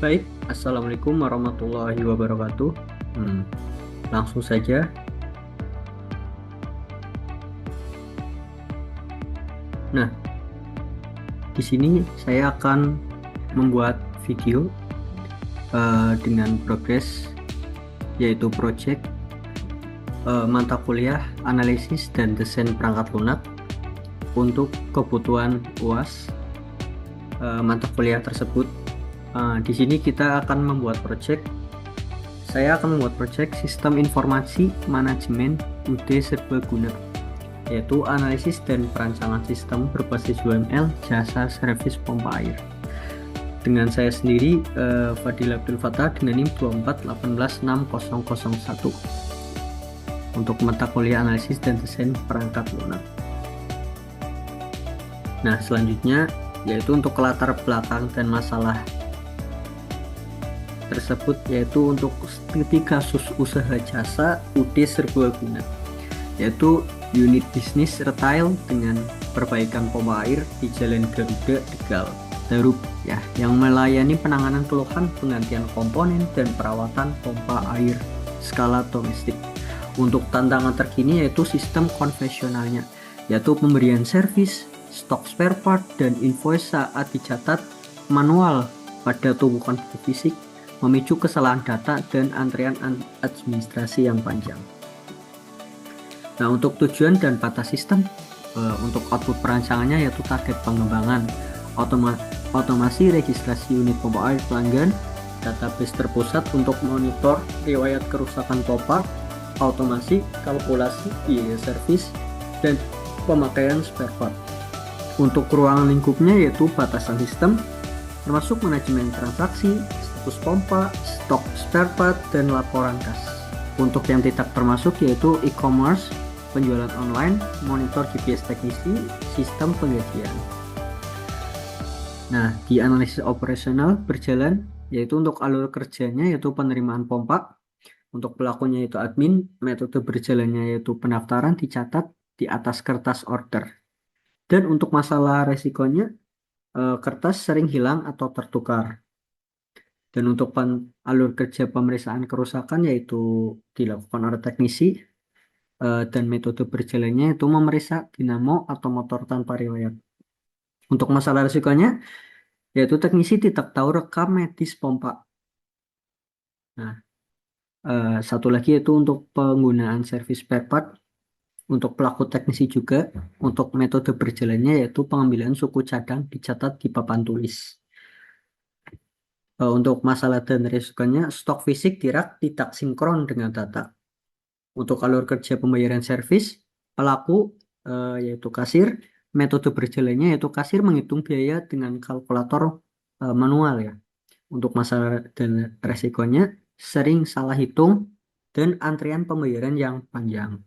Baik, Assalamualaikum warahmatullahi wabarakatuh. Hmm, Langsung saja. Nah, di sini saya akan membuat video dengan progres, yaitu project mata kuliah analisis dan desain perangkat lunak untuk kebutuhan UAS mata kuliah tersebut. Di sini kita akan membuat project. Saya akan membuat project Sistem Informasi Manajemen UD Serbaguna, yaitu analisis dan perancangan sistem berbasis UML jasa servis pompa air. Dengan saya sendiri, Fadil Abdul Fattah dengan NIM 2418601 untuk mata kuliah analisis dan desain perangkat lunak. Nah, selanjutnya yaitu untuk latar belakang dan masalah tersebut, yaitu untuk studi kasus usaha jasa UD Serbaguna, yaitu unit bisnis retail dengan perbaikan pompa air di Jalan Garuda Tegal Darub ya, yang melayani penanganan keluhan, penggantian komponen dan perawatan pompa air skala domestik. Untuk tantangan terkini yaitu sistem konvensionalnya, yaitu pemberian servis, stok spare part dan invoice saat dicatat manual pada tumpukan buku fisik, memicu kesalahan data dan antrian administrasi yang panjang. Nah, untuk tujuan dan batas sistem, untuk output perancangannya yaitu target pengembangan, otomasi registrasi unit pompa air pelanggan, database terpusat untuk monitor riwayat kerusakan pompa, automasi kalkulasi biaya servis, dan pemakaian spare part. Untuk ruang lingkupnya yaitu batasan sistem, termasuk manajemen transaksi, status pompa, stok spare part, dan laporan kas. Untuk yang tidak termasuk yaitu e-commerce, penjualan online, monitor GPS teknisi, sistem penggajian. Nah, di analisis operasional berjalan, yaitu untuk alur kerjanya yaitu penerimaan pompa, untuk pelakunya yaitu admin, metode berjalannya yaitu pendaftaran dicatat di atas kertas order. Dan untuk masalah resikonya, kertas sering hilang atau tertukar. Dan untuk alur kerja pemeriksaan kerusakan yaitu dilakukan oleh teknisi, dan metode berjalannya itu memeriksa dinamo atau motor tanpa riwayat. Untuk masalah risikonya yaitu teknisi tidak tahu rekam medis pompa. Nah, satu lagi yaitu untuk penggunaan servis spare part. Untuk pelaku teknisi juga, untuk metode berjalannya yaitu pengambilan suku cadang dicatat di papan tulis. Untuk masalah dan risikonya, stok fisik di rak tidak sinkron dengan data. Untuk alur kerja pembayaran servis, pelaku yaitu kasir, metode berjalannya yaitu kasir menghitung biaya dengan kalkulator manual ya. Untuk masalah dan resikonya, sering salah hitung dan antrian pembayaran yang panjang.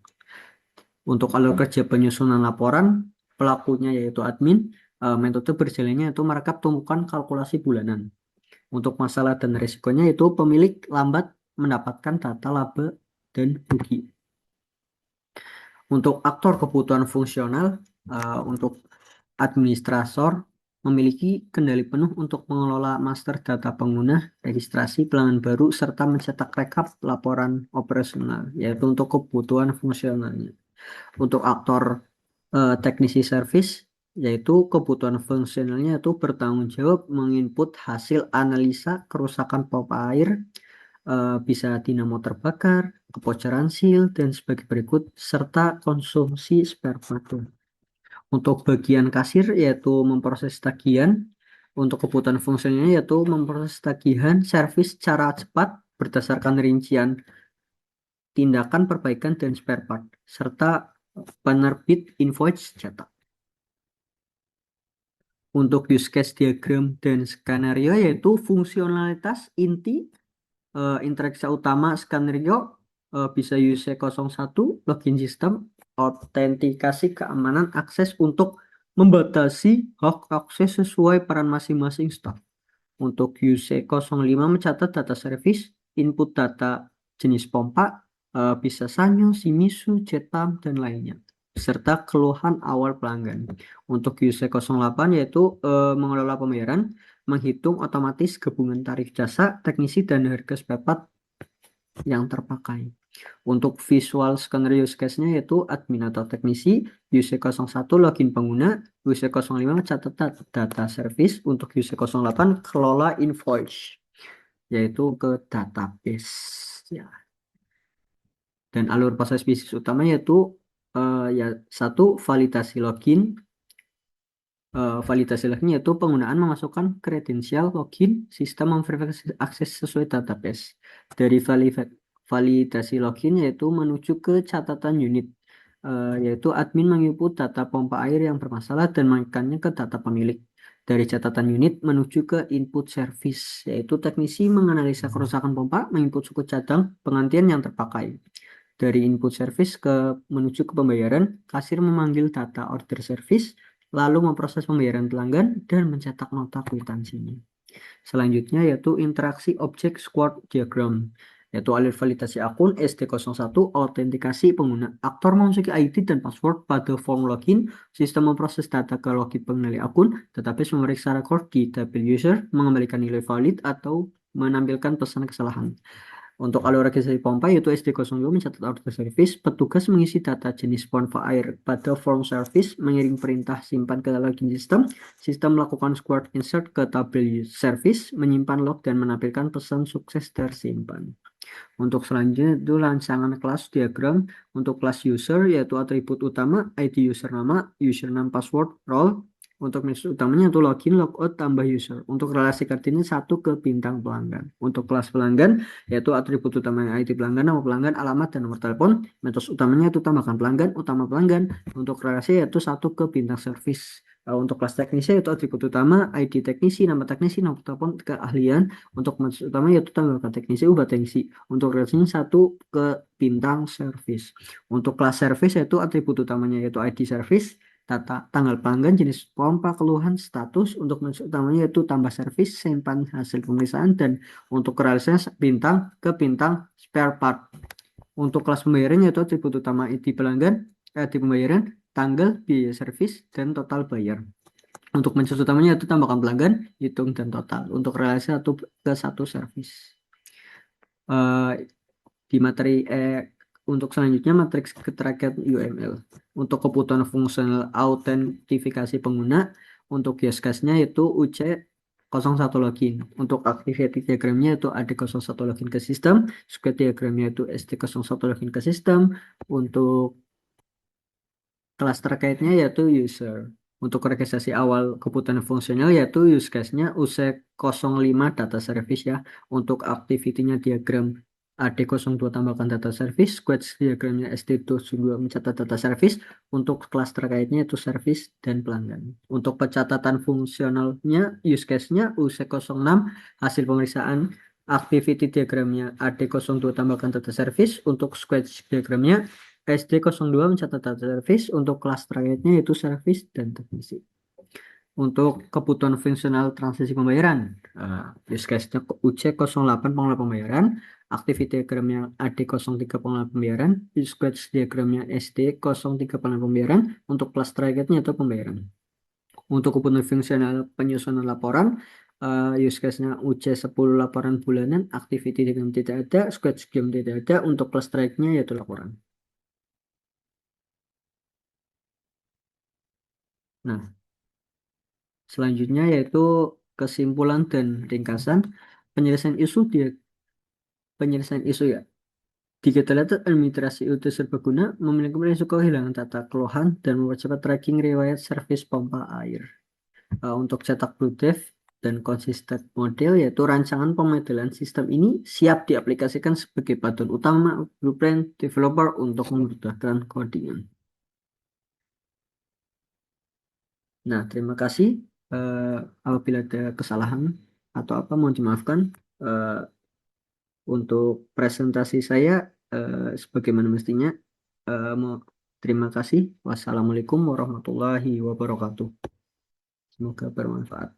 Untuk alur kerja penyusunan laporan, pelakunya yaitu admin, metode berjalannya itu merekap tumpukan kalkulasi bulanan. Untuk masalah dan risikonya itu pemilik lambat mendapatkan data laba dan rugi. Untuk aktor kebutuhan fungsional, untuk administrator memiliki kendali penuh untuk mengelola master data pengguna, registrasi pelanggan baru, serta mencetak rekap laporan operasional, yaitu untuk kebutuhan fungsionalnya. Untuk aktor teknisi servis, yaitu kebutuhan fungsionalnya itu bertanggung jawab menginput hasil analisa kerusakan pompa air, bisa dinamo terbakar, kebocoran seal, dan sebagai berikut, serta konsumsi spare part. Untuk bagian kasir yaitu memproses tagihan, untuk kebutuhan fungsinya yaitu memproses tagihan servis secara cepat berdasarkan rincian tindakan perbaikan dan spare part, serta penerbit invoice cetak. Untuk use case diagram dan skenario yaitu fungsionalitas inti, interaksi utama skenario, bisa UC01, login sistem, autentikasi keamanan akses untuk membatasi hak akses sesuai peran masing-masing staff. Untuk UC05 mencatat data service, input data jenis pompa, bisa Sanyo, Shimizu, Jetam, dan lainnya. serta keluhan awal pelanggan. Untuk UC08 yaitu mengelola pembayaran, menghitung otomatis gabungan tarif jasa, teknisi, dan harga spare part yang terpakai. Untuk visual scanner use case-nya yaitu admin atau teknisi, UC01 login pengguna, UC05 catat data service, untuk UC08 kelola invoice, yaitu ke database. Ya. Dan alur proses bisnis utamanya yaitu ya satu validasi login. Validasi login yaitu penggunaan memasukkan kredensial login sistem memverifikasi akses sesuai database. Dari validasi login yaitu menuju ke catatan unit, yaitu admin menginput data pompa air yang bermasalah dan mengirimkannya ke data pemilik. Dari catatan unit menuju ke input service, yaitu teknisi menganalisa kerusakan pompa, menginput suku cadang pengantian yang terpakai. Dari input service menuju ke pembayaran, kasir memanggil data order service, lalu memproses pembayaran pelanggan dan mencetak nota kwitansinya. Selanjutnya yaitu interaksi objek squad diagram, yaitu alur validasi akun SD01, autentikasi pengguna. Aktor memasuki ID dan password pada form login, sistem memproses data ke login pengendali akun, database memeriksa rekor di tabel user, mengembalikan nilai valid atau menampilkan pesan kesalahan. Untuk alur registrasi pompa yaitu SD02 mencatat order service, petugas mengisi data jenis pompa air pada form service, mengirim perintah simpan ke login sistem, sistem melakukan squad insert ke tabel service, menyimpan log dan menampilkan pesan sukses tersimpan. Untuk selanjutnya itu rancangan kelas diagram. Untuk kelas user yaitu atribut utama ID user nama, username, password, role. Untuk metode utamanya itu login, logout, tambah user. Untuk relasi kartunya satu ke bintang pelanggan. Untuk kelas pelanggan yaitu atribut utamanya ID pelanggan, nama pelanggan, alamat, dan nomor telepon. Metode utamanya itu tambahkan pelanggan, utama pelanggan. Untuk relasi yaitu satu ke bintang service. Untuk kelas teknisi yaitu atribut utama ID teknisi, nama teknisi, nomor telepon, keahlian. Untuk metode utama yaitu tambahkan teknisi, ubah teknisi. Untuk relasinya satu ke bintang service. Untuk kelas service yaitu atribut utamanya yaitu ID service, data tanggal pelanggan, jenis pompa, keluhan, status. Untuk menu utamanya yaitu tambah servis, simpan hasil pemeriksaan, dan untuk realisasinya bintang ke bintang spare part. Untuk kelas pembayaran yaitu atribut utama ID pelanggan, ID pembayaran, tanggal, biaya servis, dan total bayar. Untuk menu utamanya yaitu tambahkan pelanggan, hitung, dan total. Untuk relasi satu ke satu servis. Di materi untuk selanjutnya matriks keterkaitan UML. Untuk kebutuhan fungsional autentifikasi pengguna, untuk use case-nya yaitu UC01 login. Untuk activity diagramnya yaitu AD01 login ke sistem, squad diagramnya yaitu SD01 login ke sistem. Untuk kelas terkaitnya yaitu user. Untuk registrasi awal kebutuhan fungsional yaitu use case-nya UC05 data service ya. Untuk activity-nya diagram AD02 tambahkan data service, squad diagramnya SD02 mencatat data service. Untuk kelas terkaitnya itu service dan pelanggan. Untuk pencatatan fungsionalnya use case-nya UC06 hasil pemeriksaan, activity diagramnya AD02 tambahkan data service. Untuk squad diagramnya SD02 mencatat data service. Untuk kelas terakhirnya yaitu service dan teknisi. Untuk kebutuhan fungsional transaksi pembayaran, use case-nya UC08 pengelola pembayaran, activity diagramnya AD03 pengelola pembayaran, use case diagramnya SD03 pengelola pembayaran. Untuk kelas terakhirnya itu pembayaran. Untuk kebutuhan fungsional penyusunan laporan, use case-nya UC10 laporan bulanan, activity diagram tidak ada, squad scheme tidak ada. Untuk kelas terakhirnya yaitu laporan. Nah, selanjutnya yaitu kesimpulan dan ringkasan penyelesaian isu penyelesaian isu ya. Di kita lihat administrasi itu serbaguna memiliki risiko kehilangan data keluhan dan mempercepat tracking riwayat servis pompa air. Untuk cetak blue dev dan konsisten model yaitu rancangan pemodelan sistem ini siap diaplikasikan sebagai paduan utama blueprint developer untuk memudahkan codingan. Nah, terima kasih. Apabila ada kesalahan atau apa mohon dimaafkan. Eh, untuk presentasi saya sebagaimana mestinya. Terima kasih. Wassalamualaikum warahmatullahi wabarakatuh. Semoga bermanfaat.